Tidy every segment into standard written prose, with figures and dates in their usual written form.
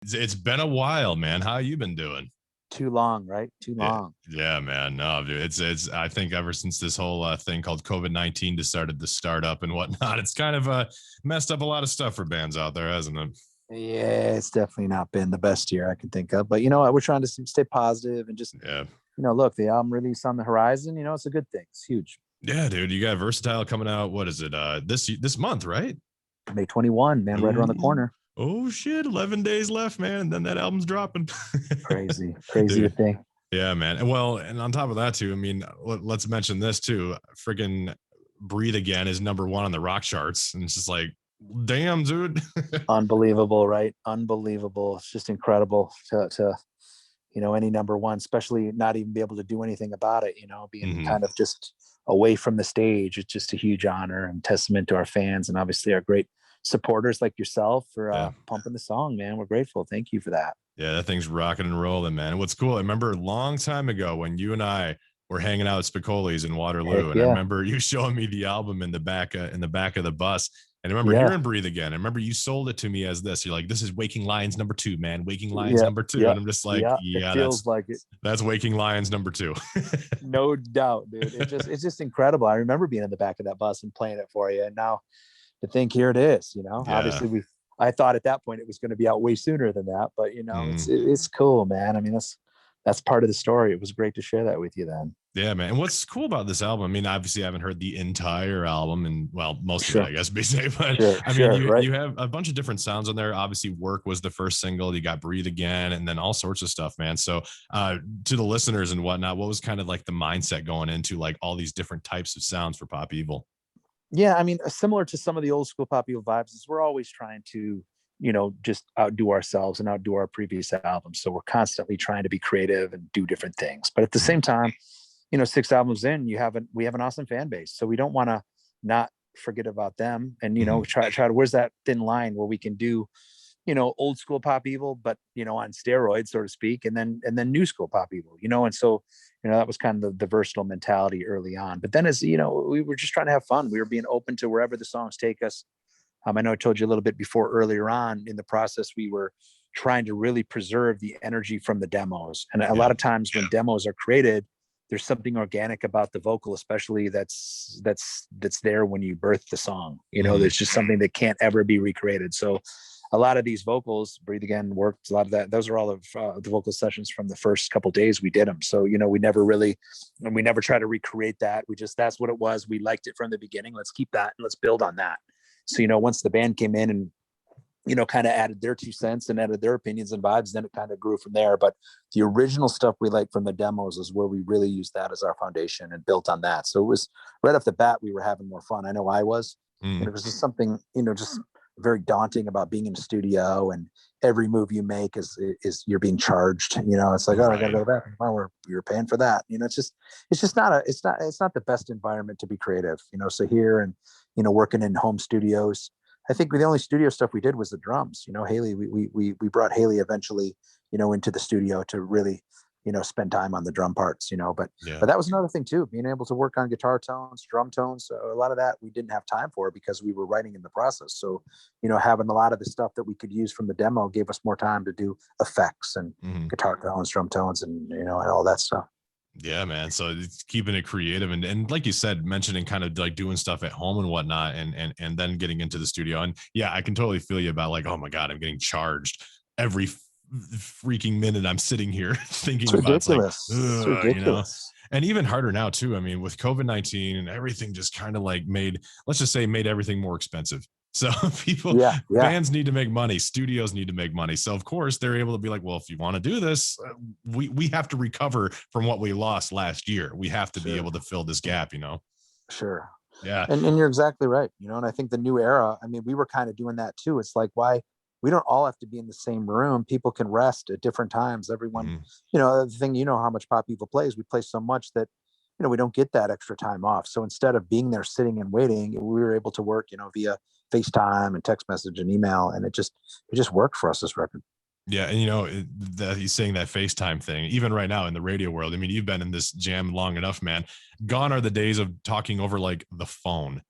It's been a while, man. How you been doing? Too long, right? Too Yeah, long. yeah, man. No, dude. It's. I think ever since this whole thing called COVID-19 just started to start up and whatnot, it's kind of messed up a lot of stuff for bands out there, hasn't it? Yeah, it's definitely not been the best year I can think of. But you know what? We're trying to stay positive and just, Yeah, look, the album release on the horizon, it's a good thing. It's huge. yeah, dude. You got Versatile coming out. What is it? This month, right? May 21, man, right around the Ooh. corner. Oh shit! 11 days left, man, and then that album's dropping. Crazy, crazy to Dude, think. yeah, man. And well, and on top of that too, I mean, let's mention this too. Friggin' Breathe Again is number one on the rock charts. And it's just like, damn, dude. Unbelievable, right? Unbelievable. It's just incredible to any number one, especially not even be able to do anything about it, being Hmm. kind of just away from the stage. It's just a huge honor and testament to our fans and obviously our great supporters like yourself for Yeah. pumping the song, man. We're grateful. Thank you for that. Yeah, that thing's rocking and rolling, man. And what's cool, I remember a long time ago when you and I were hanging out at Spicoli's in Heck Waterloo, and I yeah. remember you showing me the album in the back of the bus. And I remember Yeah. hearing Breathe Again. I remember you sold it to me as this. You're like, this is Waking Lions number two, man. Waking Lions Yeah. number two. Yeah. And I'm just like, Yeah. It yeah, feels like it. that's Waking Lions number two. No doubt, dude. It's just incredible. I remember being in the back of that bus and playing it for you. And now to think here it is, Yeah. obviously I thought at that point it was going to be out way sooner than that, but Mm. it's cool, man. I mean, that's part of the story. It was great to share that with you then. Yeah, man. And what's cool about this album? I mean, obviously, I haven't heard the entire album, and well, most of it, I Sure. guess, be safe. But Sure. I mean, Sure. you Right. you have a bunch of different sounds on there. Obviously, "Work" was the first single. You got "Breathe Again," and then all sorts of stuff, man. So, to the listeners and whatnot, what was kind of like the mindset going into like all these different types of sounds for Pop Evil? Yeah, I mean, similar to some of the old school popular vibes, is we're always trying to, just outdo ourselves and outdo our previous albums. So we're constantly trying to be creative and do different things. But at the Mhm. same time, 6 albums in, we have an awesome fan base. So we don't want to not forget about them. And Mhm. try to where's that thin line where we can do old school pop evil, but on steroids, so to speak, and then new school pop evil, and so that was kind of the versatile mentality early on. But then as we were just trying to have fun. We were being open to wherever the songs take us. I know I told you a little bit before earlier on in the process, we were trying to really preserve the energy from the demos. And a Yeah. lot of times when demos are created, there's something organic about the vocal, especially that's there when you birth the song. Mhm. There's just something that can't ever be recreated. So a lot of these vocals, Breathe Again worked. A lot of that, those are all of the vocal sessions from the first couple days we did them. So, we never try to recreate that. That's what it was. We liked it from the beginning. Let's keep that and let's build on that. So, once the band came in and, kind of added their 2 cents and added their opinions and vibes, then it kind of grew from there. But the original stuff we liked from the demos is where we really used that as our foundation and built on that. So it was right off the bat, we were having more fun. I know I was, and Mhm. it was just something, just very daunting about being in the studio, and every move you make is you're being charged. It's like, oh, I gotta Right. go back. Oh, you're paying for that. It's not the best environment to be creative. So here and working in home studios, I think the only studio stuff we did was the drums. Haley, we brought Haley eventually, into the studio to really, spend time on the drum parts. But Yeah. that was another thing too, being able to work on guitar tones, drum tones. A lot of that we didn't have time for because we were writing in the process. So, having a lot of the stuff that we could use from the demo gave us more time to do effects and Mhm. guitar tones, drum tones, and all that stuff. Yeah, man. So it's keeping it creative and like you said, mentioning kind of like doing stuff at home and whatnot, and then getting into the studio. And yeah, I can totally feel you about like, oh my god, I'm getting charged every freaking minute I'm sitting here It's thinking about. It's like, ridiculous. It's ugh. ridiculous. And even harder now too. I mean, with COVID-19 and everything, just kind of like let's just say, made everything more expensive. So Yeah, yeah, bands need to make money, studios need to make money. So of course they're able to be like, well, if you want to do this, we have to recover from what we lost last year. We have to be able sure, to fill this gap. sure. Yeah. And you're exactly right. And I think the new era, I mean, we were kind of doing that too. It's like, why we don't all have to be in the same room. People can rest at different times. Everyone, Mhm. the thing, how much Pop People plays, we play so much that, we don't get that extra time off. So instead of being there sitting and waiting, we were able to work, via FaceTime and text message and email. And it just worked for us this record. Yeah, and that he's saying that FaceTime thing, even right now in the radio world. I mean, you've been in this jam long enough, man. Gone are the days of talking over like the phone.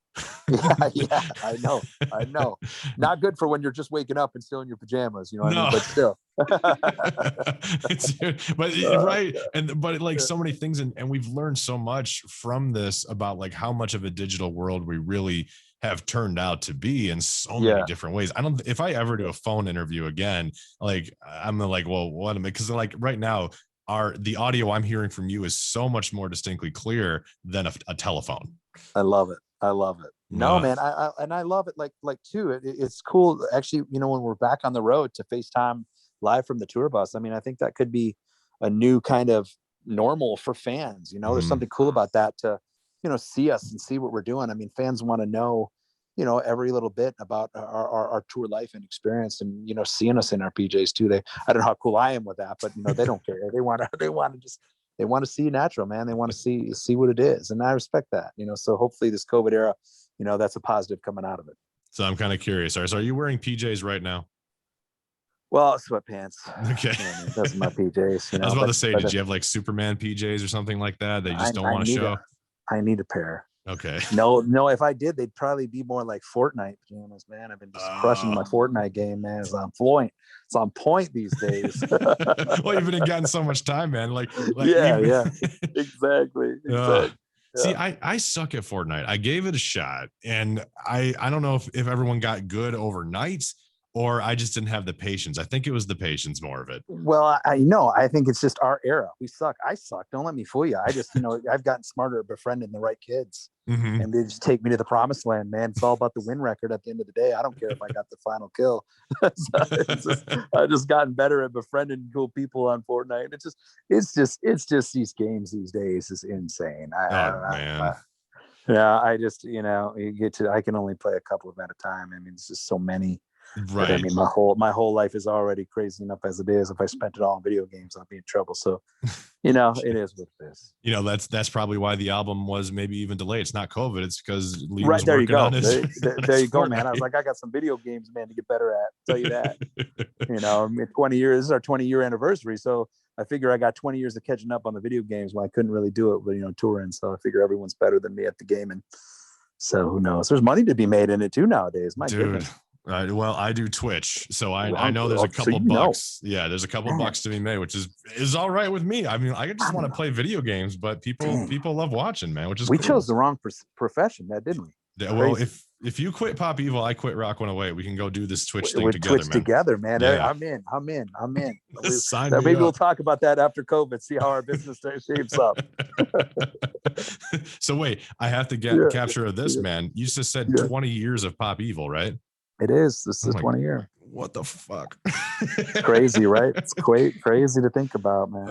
Yeah, I know. Not good for when you're just waking up and still in your pajamas, you know what I mean? No. But still. It's, but right. Yeah, And but like yeah, so many things, and we've learned so much from this about like how much of a digital world we really have turned out to be in so many yeah, different ways. I don't, if I ever do a phone interview again, like I'm like, well, what am I? Because like right now, the audio I'm hearing from you is so much more distinctly clear than a telephone. I love it. I love it. No, Uh, man, and I love it. Like too. It's cool, actually. You know, when we're back on the road to FaceTime live from the tour bus. I mean, I think that could be a new kind of normal for fans. You know, there's mhm. something cool about that to, see us and see what we're doing. I mean, fans want to know, every little bit about our tour life and experience, and seeing us in our PJs too. I don't know how cool I am with that, but they don't care. They want to see natural, man. They want to see what it is, and I respect that. So hopefully this COVID era, that's a positive coming out of it. So I'm kind of curious. So are you wearing PJs right now? Well, sweatpants. Okay. Those are my PJs. I was about But to say, but did you have like Superman PJs or something like that that you I just don't I want to need show? I need a pair. Okay. No, no. If I did, they'd probably be more like Fortnite pajamas, man. I've been just crushing my Uh, Fortnite game, man. It's on point these days. well, you've been getting so much time, man. Like Yeah, even. yeah. Exactly. uh, Exactly. see, Yeah. I suck at Fortnite. I gave it a shot, and I don't know if everyone got good overnight or I just didn't have the patience. I think it was the patience more of it. Well, I know. I think it's just our era. We suck. I suck. Don't let me fool you. I just, I've gotten smarter at befriending the right kids, Hmm. and they just take me to the promised land, man. It's all about the win record at the end of the day. I don't care if I got the final kill. I've just gotten better at befriending cool people on Fortnite. It's just these games these days is insane. Oh man. Yeah, I just, I can only play a couple of them at a time. I mean, it's just so many. But I Right. mean, my whole life is already crazy enough as it is. If I spent it all on video games, I'd be in trouble. So, it is what it is. That's probably why the album was maybe even delayed. It's not COVID. It's because Leigh Right was there, you working on go. his, There his you go, man. I was Fortnite. like, I got some video games, man, to get better at. I'll tell you that. I mean, 20 years. This is our 20-year anniversary, so I figure I got 20 years of catching up on the video games when I couldn't really do it, but touring. So I figure everyone's better than me at the game, and so who knows? There's money to be made in it too nowadays. My Dude. goodness. Well, I do Twitch, so I Wrong. know there's a So couple bucks. Yeah, there's a couple man, bucks to be made, which is all right with me. I mean, I just want to play video games, but people dang. people love watching, man, which is We cool. chose the wrong profession, that didn't we? Yeah, well, Crazy. if you quit Pop Evil, I quit Rock 108. We can go do this Twitch thing With together, Twitch man. together, man. Yeah. I'm in. I'm in. I'm in. Sign me Maybe we'll up. talk about that after COVID. See how our business shapes up. So wait, I have to get Yeah, capture of this, yeah, man. You just said yeah. 20 years of Pop Evil, right? It is. This I'm is like, 20 year. what the fuck? It's crazy, right? It's quite crazy to think about, man.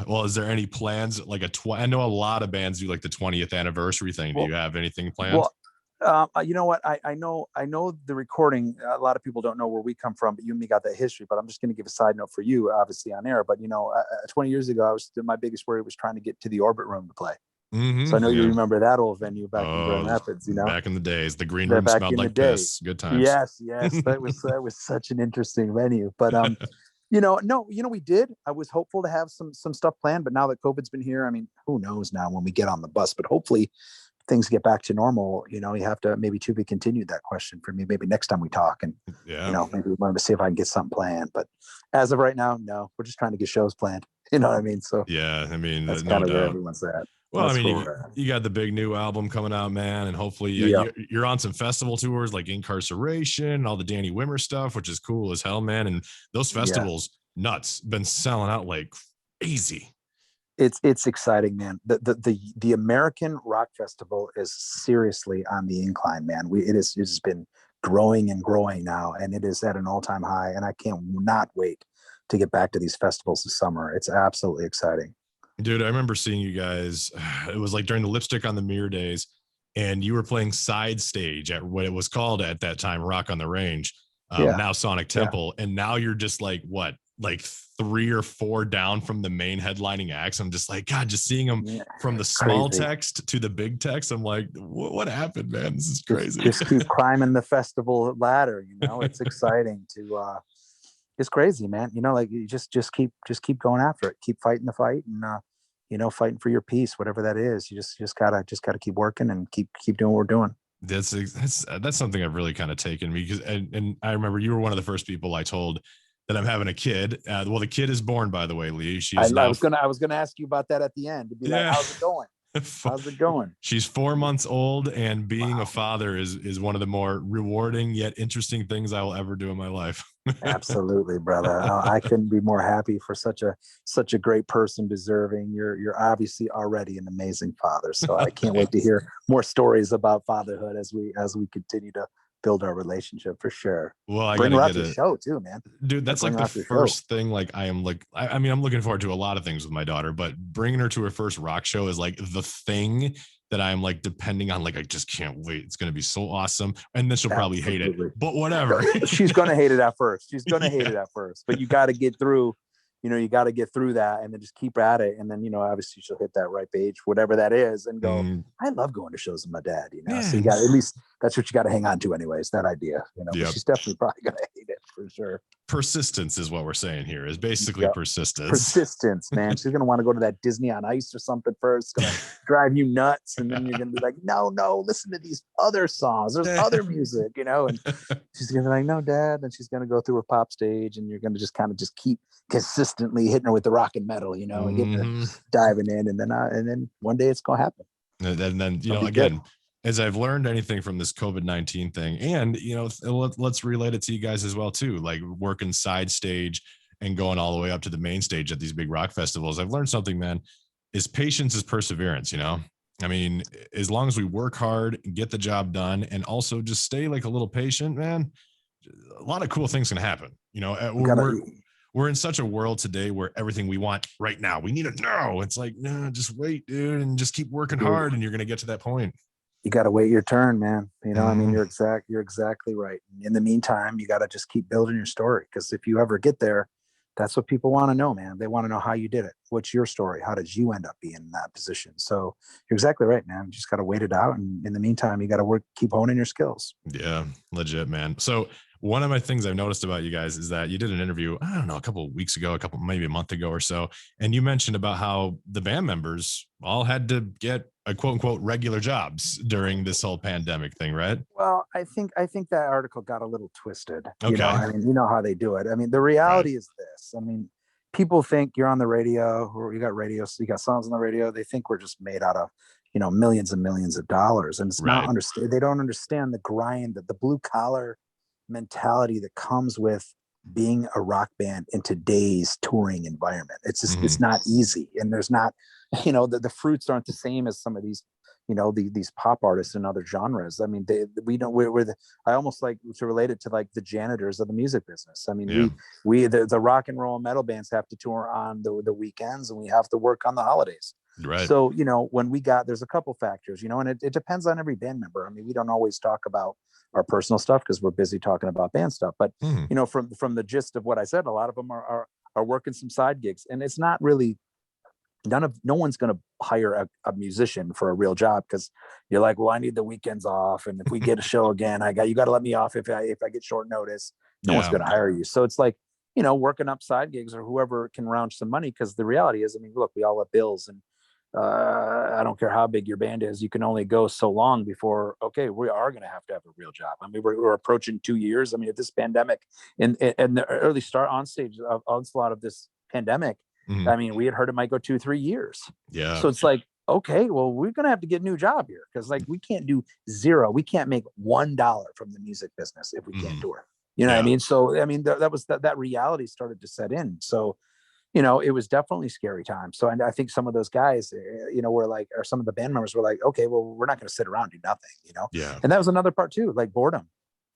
Well, is there any plans like I know a lot of bands do like the 20th anniversary thing. Do Well, you have anything planned? well, you know what? I know the recording. A lot of people don't know where we come from, but you and me got that history. But I'm just going to give a side note for you, obviously on air. But 20 years ago, my biggest worry was trying to get to the Orbit Room to play. So I know you Yeah. remember that old venue back in Grand Oh, Rapids. back in the days, the green That room back smelled in the like day. piss. Good times. Yes, yes, that was such an interesting venue. But no, we did. I was hopeful to have some stuff planned, but now that COVID's been here, I mean, who knows now when we get on the bus? But hopefully things get back to normal. You have to maybe to be continued that question for me. Maybe next time we talk, and Yeah. maybe we want to see if I can get something planned. But as of right now, no, we're just trying to get shows planned. You know what I mean? So Yeah. I mean, that's no kind of where doubt. everyone's at. Well, I That's mean, where we're at. you got the big new album coming out, man, and hopefully Yeah. you're on some festival tours like Incarceration, all the Danny Wimmer stuff, which is cool as hell, man. And those Yeah. festivals, nuts, been selling out like crazy. It's exciting, man. The American Rock Festival is seriously on the incline, man. It's been growing and growing now, and it is at an all-time high. And I can't not wait to get back to these festivals this summer. It's absolutely exciting. Dude, I remember seeing you guys. It was like during the Lipstick on the Mirror days, and you were playing side stage at what it was called at that time, Rock on the Range, Yeah, now Sonic yeah, Temple, and now you're just like what, like 3 or 4 down from the main headlining acts. I'm just like, God, just seeing them yeah. from the It's small crazy. text to the big text. I'm like, what happened, man? This is Just crazy. just keep climbing the festival ladder. It's exciting to. It's crazy, man. Like you just keep going after it. Keep fighting the fight, and fighting for your peace, whatever that is. You just gotta keep working and keep doing what we're doing. That's something I've really kind of taken me because, and I remember you were one of the first people I told that I'm having a kid. Well, the kid is born, by the way, Leigh. She is now, I was gonna ask you about that at the end to be like, yeah. how's it going? How's it going? She's 4 months old, and being a Wow. father is one of the more rewarding yet interesting things I will ever do in my life. Absolutely, brother. I couldn't be more happy for such a great person, deserving. You're obviously already an amazing father. So I can't wait to Thanks. hear more stories about fatherhood as we continue to build our relationship for sure. Well, I got Bring to her out get to the it. show too, man. Dude, Gotta that's bring like her the out to the show. first thing. Like, I am like, I mean, I'm looking forward to a lot of things with my daughter, but bringing her to her first rock show is like the thing that I'm like depending on. Like, I just can't wait. It's going to be so awesome. And then she'll probably hate it, Absolutely. but whatever. She's gonna hate it at first. She's gonna hate Yeah. it at first, but you got to get through. You got to get through that, and then just keep at it. And then obviously she'll hit that ripe age, whatever that is, and go. Mm, I love going to shows with my dad. So you man. got at least that's what you got to hang on to, anyways. That idea. But Yep. she's definitely probably gonna hate it for sure. Persistence is what we're saying here, is basically Yep. persistence. Persistence, man. She's gonna want to go to that Disney on Ice or something first. It's gonna drive you nuts, and then you're gonna be like, no, no, listen to these other songs. There's other music, and she's gonna be like, no, Dad. And she's gonna go through her pop stage, and you're gonna just kind of just keep consistently hitting her with the rock and metal, and getting her Hmm. diving in, and then one day it's gonna happen. And then, It's gonna be good. again, as I've learned anything from this COVID-19 thing, and let's relate it to you guys as well too, like working side stage and going all the way up to the main stage at these big rock festivals. I've learned something, man, is patience is perseverance. I mean, as long as we work hard and get the job done and also just stay like a little patient, man, a lot of cool things can happen. You We're gotta we're in such a world today where everything we want right now, we need it now. It's like, no, just wait, dude, and just keep working hard, and you're gonna get to that point. you got to wait your turn, man. I mean, Mm, you're exactly right. In the meantime, you got to just keep building your story, because if you ever get there, that's what people want to know, man. They want to know how you did it. What's your story? How did you end up being in that position? So you're exactly right, man. You just got to wait it out. And in the meantime, you got to keep honing your skills. yeah, legit, man. So one of my things I've noticed about you guys is that you did an interview, I don't know, a couple of weeks ago, maybe a month ago or so, and you mentioned about how the band members all had to get a quote unquote regular jobs during this whole pandemic thing, right? Well, I think that article got a little twisted. Okay. I mean, you know how they do it. I mean, the Right. reality is this. I mean, people think you're on the radio, or you got radio, so you got songs on the radio. They think we're just made out of, millions and millions of dollars, and it's not Right. understand. They don't understand the grind, that the blue collar mentality that comes with being a rock band in today's touring environment. It's Hmm. not easy, and there's not, the fruits aren't the same as some of these, these pop artists and other genres. I mean, we don't we're the, I almost like to relate it to like the janitors of the music business. I mean, Yeah. the rock and roll metal bands have to tour on the weekends, and we have to work on the holidays. Right. So when there's a couple factors, and it depends on every band member. I mean, we don't always talk about our personal stuff because we're busy talking about band stuff, but Hmm. from the gist of what I said, a lot of them are working some side gigs, and it's not really, no one's going to hire a musician for a real job, because you're like, well, I need the weekends off, and if we get a show again, you got to let me off if I get short notice. No one's Yeah. going to hire you. So it's like, working up side gigs, or whoever can round some money, because the reality is, I mean, look, we all have bills, and I don't care how big your band is, you can only go so long before, okay, we are going to have a real job. I mean, we're approaching 2 years. I mean, if this pandemic, in the early start on stage of onslaught of this pandemic, Hmm. I mean, we had heard it might go 2-3 years. Yeah. So it's like, okay, well, we're going to have to get a new job here, because like we can't do zero. We can't make $1 from the music business if we can't Hmm. tour. You know what I Yeah. mean? So, I mean, that was that reality started to set in. So, it was definitely scary time. So, and I think some of those guys, were like, or some of the band members were like, okay, well, we're not going to sit around and do nothing. Yeah. And that was another part too, like boredom.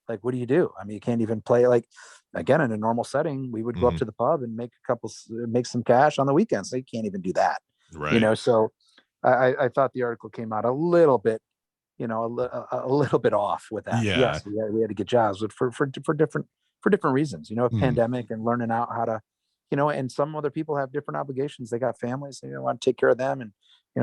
Like, what do you do? I mean, you can't even play, like, again, in a normal setting, we would go up Hmm. to the pub and make some cash on the weekends. So you can't even do that. Right. So I thought the article came out a little bit, a little bit off with that. Yeah. Yes, we had to get jobs, but for different reasons. A Hmm. pandemic, and learning out how to, and some other people have different obligations. They got families, they want to take care of them, and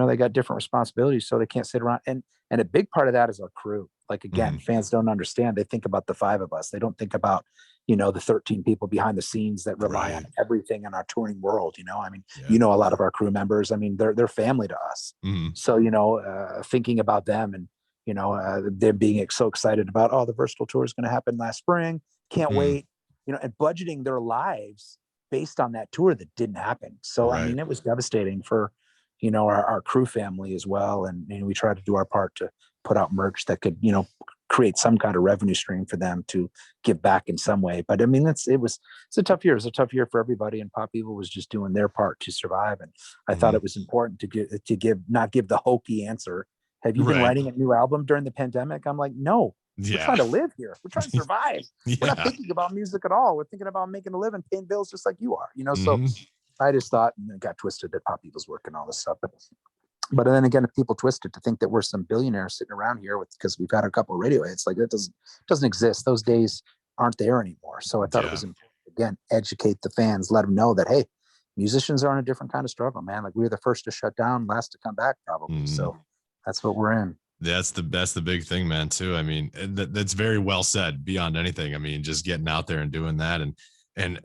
they got different responsibilities, so they can't sit around. And a big part of that is our crew. Like, Hmm. again, fans don't understand. They think about the five of us. They don't think about the 13 people behind the scenes that rely on Right. everything in our touring world. I mean, Yeah. a lot of our crew members. I mean, they're family to us. Hmm. So thinking about them, and they're being so excited about, oh, the Versatile Tour is going to happen last spring. Can't wait, and budgeting their lives based on that tour that didn't happen. So, I mean, it was devastating for, our crew family as well. And we tried to do our part to put out merch that could, create some kind of revenue stream for them to give back in some way. But I mean, it's a tough year. It's a tough year for everybody. And Pop Evil was just doing their part to survive. And I thought it was important not give the hokey answer. Have you been writing a new album during the pandemic? I'm like, no, we're trying to live here. We're trying to survive. We're not thinking about music at all. We're thinking about making a living, paying bills just like you are, So I just thought, and it got twisted that Pop Evil's work and all this stuff. But then again, if people twist it to think that we're some billionaires sitting around here because we've had a couple of radio hits, like that doesn't exist. Those days aren't there anymore. So I thought it was important, again, educate the fans, let them know that, hey, musicians are in a different kind of struggle, man. Like, we were the first to shut down, last to come back, probably. So that's what we're in. That's the big thing, man, too. I mean, that's very well said, beyond anything. I mean, just getting out there and doing that. And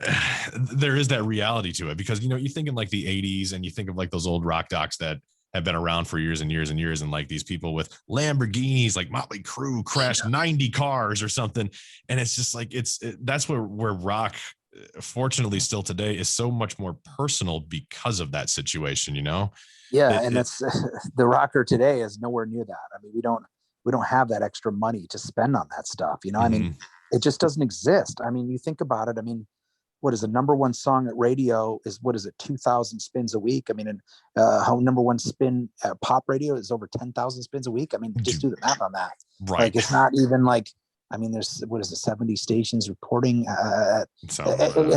there is that reality to it, because, you think in like the 80s, and you think of like those old rock docs that have been around for years and years and years. And like these people with Lamborghinis, like Motley Crue crashed 90 cars or something. And it's just like, that's where rock, fortunately still today, is so much more personal because of that situation, Yeah. And that's the rocker today is nowhere near that. I mean, we don't have that extra money to spend on that stuff. I mean, it just doesn't exist. I mean, you think about it. I mean, what is the number one song at radio is, 2,000 spins a week? I mean, and how number one spin at pop radio is over 10,000 spins a week. I mean, just do the math on that. Right. Like, it's not even like, I mean, there's 70 stations reporting, and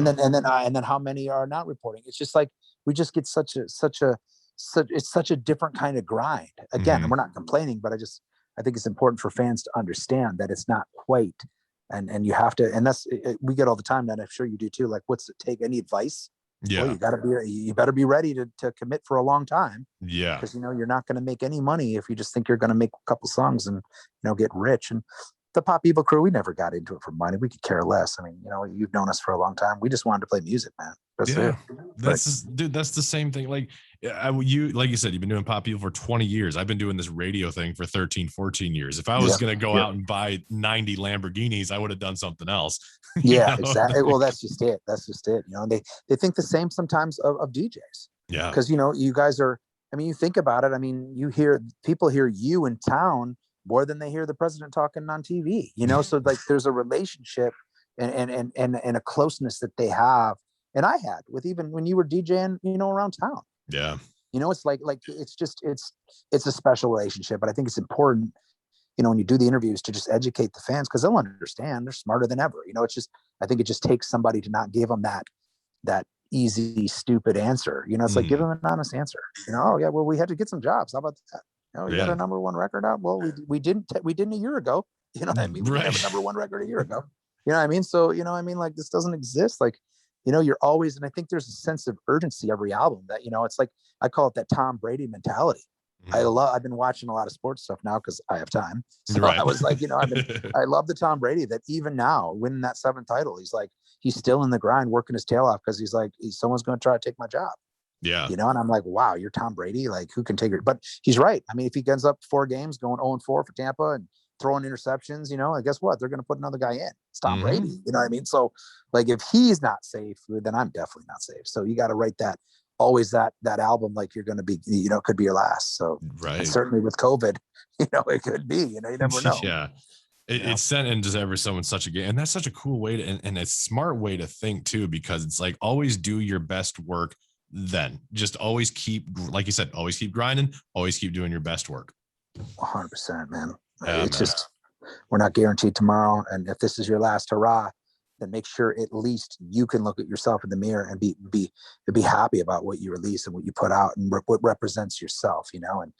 then how many are not reporting? It's just like, we just get it's such a different kind of grind. Again, and we're not complaining, but I think it's important for fans to understand that it's not quite. And you have to, and that's, we get all the time that, I'm sure you do too. Like, what's it take? Any advice? Yeah. Well, you better be ready to commit for a long time. Yeah. Because, you're not going to make any money if you just think you're going to make a couple songs and, get rich. And the Pop Evil crew, we never got into it for money. We could care less. I mean, you've known us for a long time. We just wanted to play music, man. That's it. That's the same thing. Like, like you said, you've been doing Pop Evil for 20 years. I've been doing this radio thing for 13, 14 years. If I was going to go out and buy 90 Lamborghinis, I would have done something else. Yeah, exactly. Well, that's just it. And they think the same sometimes of DJs. Yeah. Because, you guys are, I mean, you think about it. I mean, people hear you in town more than they hear the president talking on TV, so like there's a relationship and a closeness that they have. And I had with, even when you were DJing, around town. Yeah. It's like it's a special relationship, but I think it's important, when you do the interviews, to just educate the fans, because they'll understand. They're smarter than ever. It's just, I think it just takes somebody to not give them that easy, stupid answer. It's like, give them an honest answer. Oh yeah, well, we had to get some jobs. How about that? You got a number one record out? Well, we didn't a year ago. You know what I mean? We didn't have a number one record a year ago. You know what I mean? So, like, this doesn't exist. Like, you're always, and I think there's a sense of urgency every album that, it's like, I call it that Tom Brady mentality. I've been watching a lot of sports stuff now because I have time. So I was like, I love the Tom Brady that even now, winning that 7th title, he's still in the grind, working his tail off, because he's like, someone's going to try to take my job. Yeah. And I'm like, wow, you're Tom Brady. Like, who can take it? But he's right. I mean, if he ends up 4 games going 0-4 for Tampa and throwing interceptions, guess what? They're going to put another guy in. It's Tom Brady. You know what I mean? So, like, if he's not safe, then I'm definitely not safe. So you got to write that, always that album, like, you're going to be, it could be your last. So and certainly with COVID, it could be, you never know. Yeah. It's sent into someone such a game, and that's such a cool way to, and a smart way to think too, because it's like, always do your best work. Then just always keep, like you said, always keep grinding, always keep doing your best work. 100%, man. It's just, we're not guaranteed tomorrow. And if this is your last hurrah, then make sure at least you can look at yourself in the mirror and be happy about what you release and what you put out and what represents yourself, and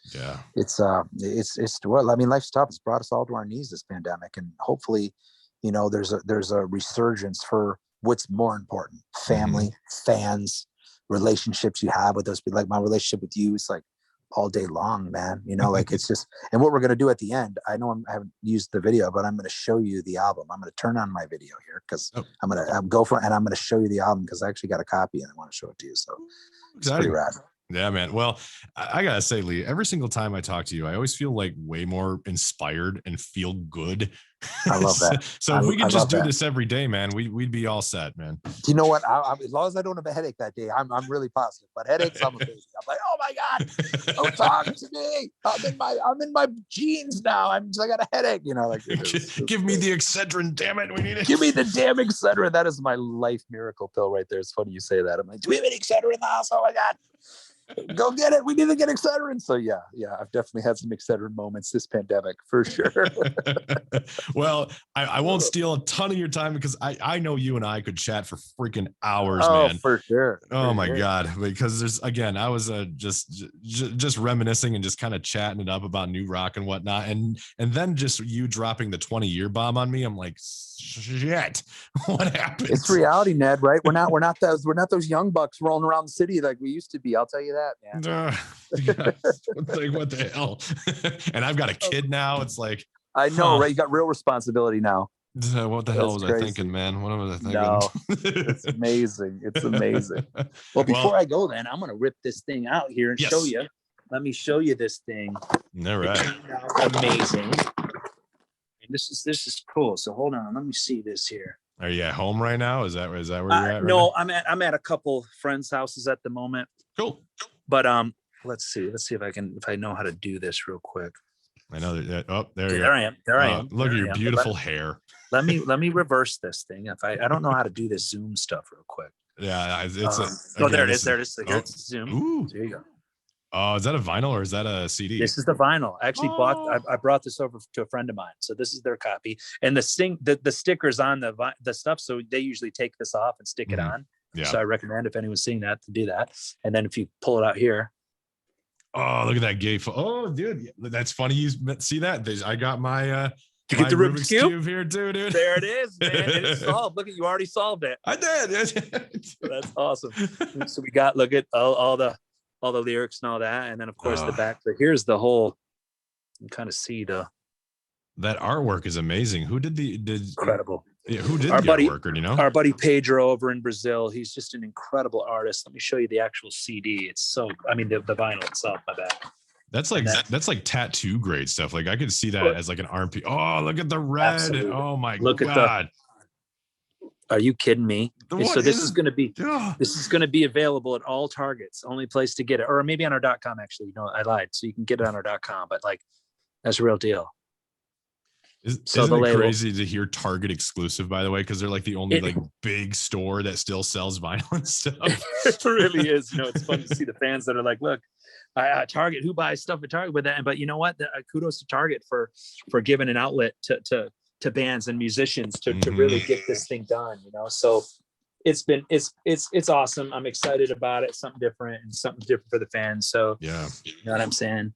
it's well, I mean, life's tough. It's brought us all to our knees, this pandemic. And hopefully, there's a resurgence for what's more important: family, fans, relationships you have with those people. Like, my relationship with you is like all day long, man. Like, it's just, and what we're going to do at the end, I know I haven't used the video, but I'm going to show you the album. I'm going to turn on my video here, because I'm going to go for it, and I'm going to show you the album, because I actually got a copy and I want to show it to you. So it's pretty rad. Yeah, man. Well, I gotta say, Leigh, every single time I talk to you, I always feel like way more inspired and feel good. I love so, that. so if we I could just love do that. this every day, man, we'd be all set, man. Do you know what? As long as I don't have a headache that day, I'm really positive. But headaches, I'm a baby. I'm like, oh my god, don't talk to me. I'm in my jeans now. I got a headache. You know, like Give me the Excedrin, damn it. We need it. Give me the damn Excedrin. That is my life miracle pill right there. It's funny you say that. I'm like, do we have any Excedrin in the house? Oh my god. Go get it. We need to get Excedrin. So yeah, I've definitely had some Excedrin moments this pandemic for sure. Well, I won't steal a ton of your time because I know you and I could chat for freaking hours, Oh, man. for sure. Oh my God. Because there's, again, I was just reminiscing and just kind of chatting it up about new rock and whatnot. And then just you dropping the 20-year bomb on me. I'm like, shit, what happened? It's reality, Ned, right? We're not those young bucks rolling around the city like we used to be. I'll tell you that, man. Like, what the hell? And I've got a kid now. It's like, I know, right? You got real responsibility now. What the hell was I thinking, man? What was I thinking? No, it's amazing. It's amazing. Well, before I go, then I'm gonna rip this thing out here and show you. Let me show you this thing. All right. Amazing. And this is cool. So hold on. Let me see this here. Are you at home right now? Is that where you're at? Right no, now? I'm at a couple friends' houses at the moment. Cool. But let's see if I know how to do this real quick. I know that. Oh, there you go. There I am. Look at your beautiful hair. Let me reverse this thing. If I don't know how to do this Zoom stuff real quick. Yeah, it's there it is. There it is. Here's Zoom. Ooh. There you go. Oh, is that a vinyl or is that a CD? This is the vinyl. I actually I brought this over to a friend of mine. So this is their copy. And the stickers on the stuff. So they usually take this off and stick it on. Yeah. So I recommend if anyone's seeing that to do that. And then if you pull it out here. Oh, look at that gay. Oh, dude, that's funny. You see that? I got my. Did you get the Rubik's Cube here too, dude? There it is, man. It's solved. Look at you already solved it. I did. That's awesome. So we got look at all the lyrics and all that, and then of course the back. So here's the whole. You can kind of see that artwork is amazing. Who did incredible? Yeah, who did the artwork? Or, you know, our buddy Pedro over in Brazil. He's just an incredible artist. Let me show you the actual CD. It's so. I mean, the vinyl itself. My bad. That's like tattoo grade stuff. Like I could see that as like an armpit. Oh, look at the red. Absolutely. Oh my God. Are you kidding me? So this is going to be available at all Targets. Only place to get it, or maybe on our .com. Actually, no, I lied. So you can get it on our .com, but like that's a real deal. Isn't it crazy to hear Target exclusive, by the way? Because they're like the only like big store that still sells vinyl and stuff. It really is. You know, it's fun to see the fans that are like, look, Target, who buys stuff at Target with that? But you know what? Kudos to Target for giving an outlet to bands and musicians to really get this thing done. You know, so it's awesome. I'm excited about it. Something different for the fans. So yeah, you know what I'm saying.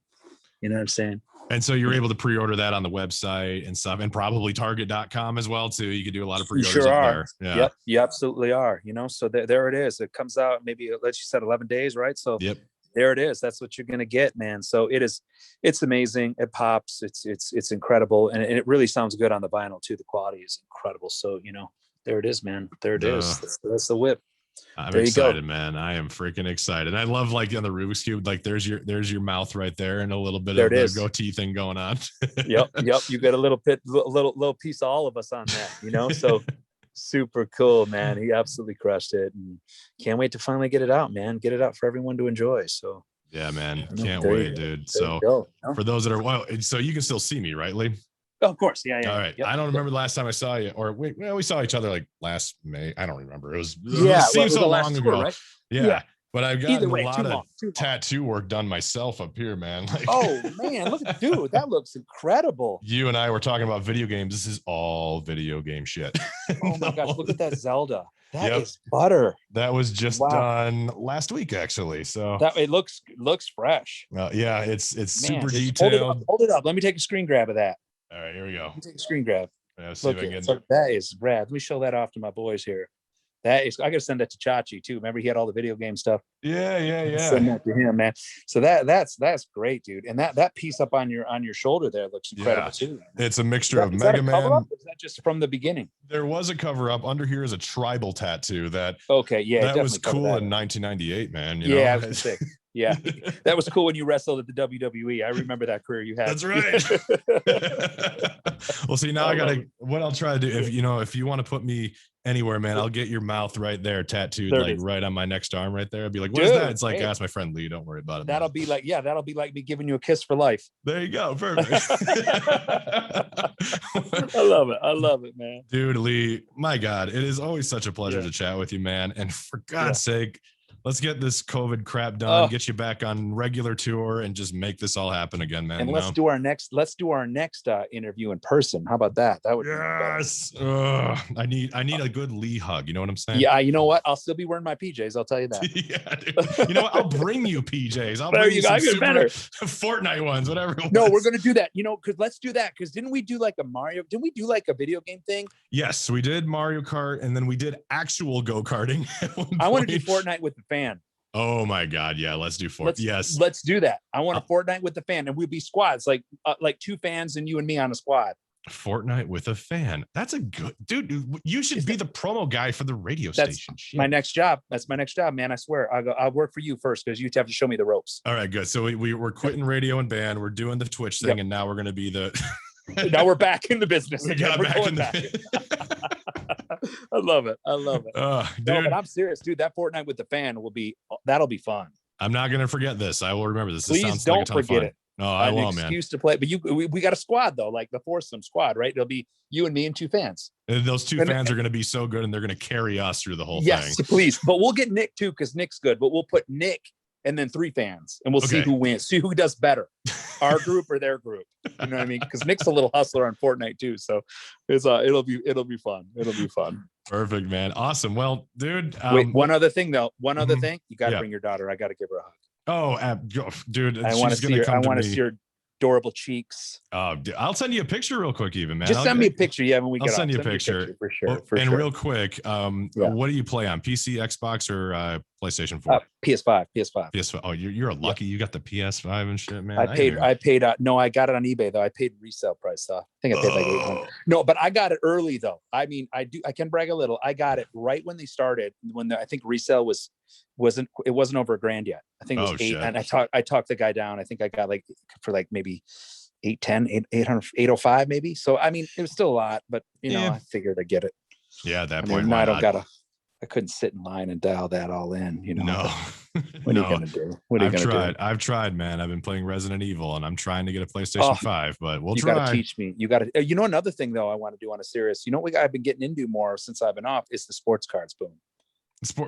And so you're able to pre-order that on the website and stuff, and probably Target.com as well too. You can do a lot of pre-orders there. Yeah. Yep, you absolutely are. You know, so there it is. It comes out maybe, let's you said 11 days, right? So yep. There it is. That's what you're gonna get, man. So it's amazing. It pops. It's incredible, and it really sounds good on the vinyl too. The quality is incredible. So you know, there it is, man. There it is. That's the whip. I'm excited, man. I am freaking excited. I love like on the Rubik's Cube, like there's your mouth right there and a little bit of the goatee thing going on. Yep. You got a little piece of all of us on that, you know? So super cool, man. He absolutely crushed it, and can't wait to finally get it out, man. Get it out for everyone to enjoy. So yeah, man. Can't wait, dude. So for those that are, so you can still see me, right, Leigh? Oh, of course. Yeah. All right. Yep. I don't remember the last time I saw you, or we saw each other like last May. I don't remember. It seems so long ago. Right? Yeah. But I've gotten a lot of tattoo work done myself up here, man. Like, oh man, dude, that looks incredible. You and I were talking about video games. This is all video game shit. Oh my gosh, look at that Zelda. That is butter. That was just done last week, actually. So that it looks fresh. Yeah, it's super detailed. Hold it up. Let me take a screen grab of that. All right, here we go. Take a screen grab. Yeah, see if I can. That is rad. Let me show that off to my boys here. I gotta send that to Chachi too. Remember, he had all the video game stuff. Yeah. Send that to him, man. So that's great, dude. And that piece up on your shoulder there looks incredible too. It's a mixture of Mega Man. Or is that just from the beginning? There was a cover up. Under here is a tribal tattoo that. Okay, yeah, that was cool in 1998, man. You know? Yeah, I was sick. Yeah, that was cool when you wrestled at the WWE. I remember that career you had. That's right. Well, see, now I gotta. What I'll try to do, if you want to put me anywhere, man, I'll get your mouth right there tattooed, like right on my next arm, right there. I'd be like, "What is that?" It's like, ask my friend Leigh. Don't worry about it. That'll be like, that'll be like me giving you a kiss for life. There you go. Perfect. I love it, man. Dude, Leigh, my God, it is always such a pleasure to chat with you, man. And for God's sake, let's get this COVID crap done, get you back on regular tour, and just make this all happen again, man. And let's do our next interview in person. How about that? That would be I need a good Leigh hug. You know what I'm saying? Yeah, you know what? I'll still be wearing my PJs. I'll tell you that. Yeah, dude. You know what? I'll bring you PJs. I'll bring you some super Fortnite ones, whatever. No, we're gonna do that. Because let's do that. Because didn't we do like a Mario? Didn't we do like a video game thing? Yes, we did Mario Kart, and then we did actual go-karting. I want to do Fortnite with the fan. Oh my God, yeah, let's do Fortnite. Let's do that. I want a Fortnite with the fan, and we'll be squads, like 2 fans and you and me on a squad. Fortnite with a fan. That's a good dude. You should be the promo guy for the radio station. My next job. That's my next job, man. I swear. I'll work for you first because you have to show me the ropes. All right, good. So we're quitting radio and band. We're doing the Twitch thing, and now we're going to be the. Now we're back in the business. We're going back. I love it. Dude. No, but I'm serious, dude. That Fortnite with the fan that'll be fun. I'm not going to forget this. I will remember this. Please sounds don't like a ton forget of fun. it. No, I won't, man. Excuse to play, but we got a squad though, like the foursome squad, right? It'll be you and me and 2 fans. And those 2 fans are going to be so good, and they're going to carry us through the whole thing. Yes, please. But we'll get Nick too, because Nick's good. But we'll put Nick and then 3 fans, and we'll see who wins, see who does better, our group or their group. You know what I mean? Because Nick's a little hustler on Fortnite too, so it'll be fun. It'll be fun. Perfect, man. Awesome. Well, dude. Wait, one other thing though. One other thing. You got to bring your daughter. I got to give her a hug. Oh, dude. I want to see her. I want to see her adorable cheeks. I'll send you a picture real quick, even, man. Just send me a picture. Yeah, when we get I'll send you a picture for sure. And real quick, what do you play on? PC, Xbox, or PlayStation 4? PS5. PS5. Oh, you're lucky. You got the PS5 and shit, man. I paid. No, I got it on eBay though. I paid resale price though. I think I paid like $800. No, but I got it early though. I mean, I can brag a little. I got it right when they started. I think resale wasn't over $1,000 yet. I think it was 8. Shit. And I talked the guy down. I think I got like for like maybe 810, 800, 805 maybe. So I mean, it was still a lot, but I figured I'd get it. Yeah, at that point. I couldn't sit in line and dial that all in, No. What are you gonna do? I've tried, man. I've been playing Resident Evil, and I'm trying to get a PlayStation 5, but we'll try. You gotta teach me. Another thing though I want to do on a serious, what I've been getting into more since I've been off is the sports cards boom.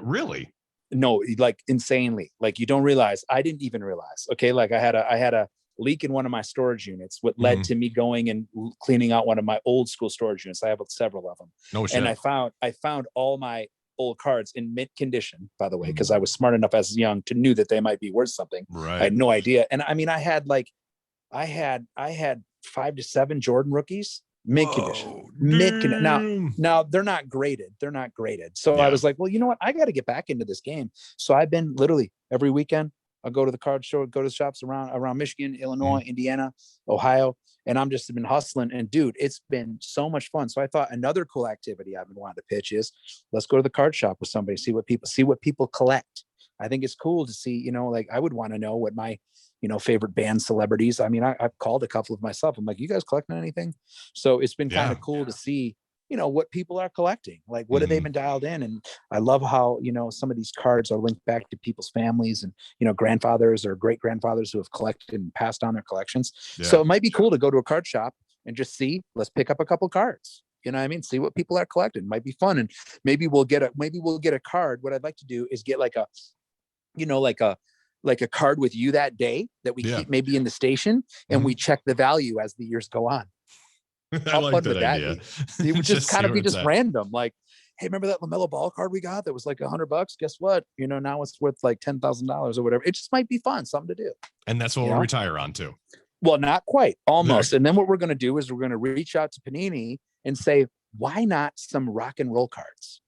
Really? No, like insanely. Like you don't realize. I didn't even realize. Okay, like I had a leak in one of my storage units, what led to me going and cleaning out one of my old school storage units. I have several of them. No shit. And I found all my old cards in mint condition, by the way, because I was smart enough as young to knew that they might be worth something. Right. I had no idea. And I mean, I had 5 to 7 Jordan rookies, mint condition. Now they're not graded. So I was like, well, you know what? I got to get back into this game. So I've been literally every weekend, I'll go to the card store, go to the shops around Michigan, Illinois, Indiana, Ohio. And I'm just been hustling, and dude, it's been so much fun. So I thought another cool activity I've been wanting to pitch is let's go to the card shop with somebody, see what people collect. I think it's cool to see, like I would want to know what my, favorite band celebrities. I mean, I've called a couple of myself. I'm like, you guys collecting anything? So it's been kind of cool to see, what people are collecting, like what have they been dialed in? And I love how, some of these cards are linked back to people's families and, grandfathers or great grandfathers who have collected and passed on their collections. Yeah. So it might be cool to go to a card shop and just see, let's pick up a couple cards, see what people are collecting. It might be fun. And maybe we'll get a card. What I'd like to do is get like a card with you that day that we keep maybe in the station and we check the value as the years go on. I like that idea. It would just kind of be random. Like, hey, remember that LaMelo Ball card we got that was like $100? Guess what? Now it's worth like $10,000 or whatever. It just might be fun, something to do. And that's what we'll retire on too. Well, not quite, almost. And then what we're going to do is we're going to reach out to Panini and say, why not some rock and roll cards?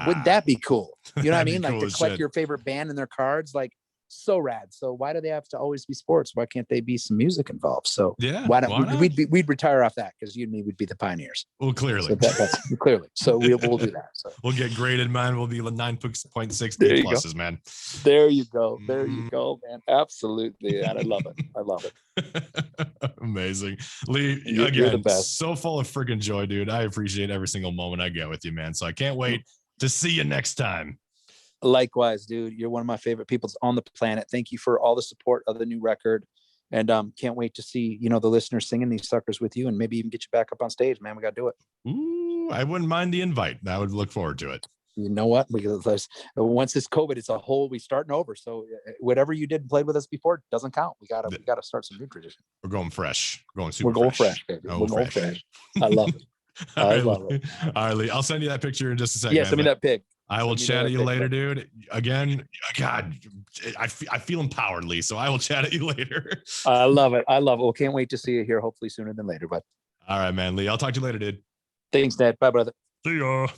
Wouldn't that be cool? You know what I mean? Like to collect your favorite band and their cards. Like, so rad. So why do they have to always be sports? Why can't they be some music involved? So Yeah, why not? why not? We'd retire off that because you and me would be the pioneers. Well, clearly. So that's clearly. So we'll do that. So we'll get graded, man. We'll be 9.6 there A you go. pluses, man. There you go. There you go, man. Absolutely. And I love it. I love it. Amazing. Leigh, You're the again, best. so full of freaking joy, dude. I appreciate every single moment I get with you, man. So I can't wait to see you next time. Likewise, dude. You're one of my favorite people on the planet. Thank you for all the support of the new record. And can't wait to see, the listeners singing these suckers with you and maybe even get you back up on stage, man. We got to do it. Ooh, I wouldn't mind the invite. I would look forward to it. You know what? Once this COVID, it's we starting over. So whatever you did and played with us before doesn't count. We gotta start some new tradition. We're going fresh. We're going super. We're going fresh, baby. We're going fresh. I love it. I love it. All right, Leigh. I'll send you that picture in just a second. Yeah, send me that pic. I will chat at you later, dude. Again, God, I feel empowered, Leigh. So I will chat at you later. I love it. Well, can't wait to see you here. Hopefully sooner than later. But all right, man, Leigh. I'll talk to you later, dude. Thanks, Ned. Bye, brother. See ya.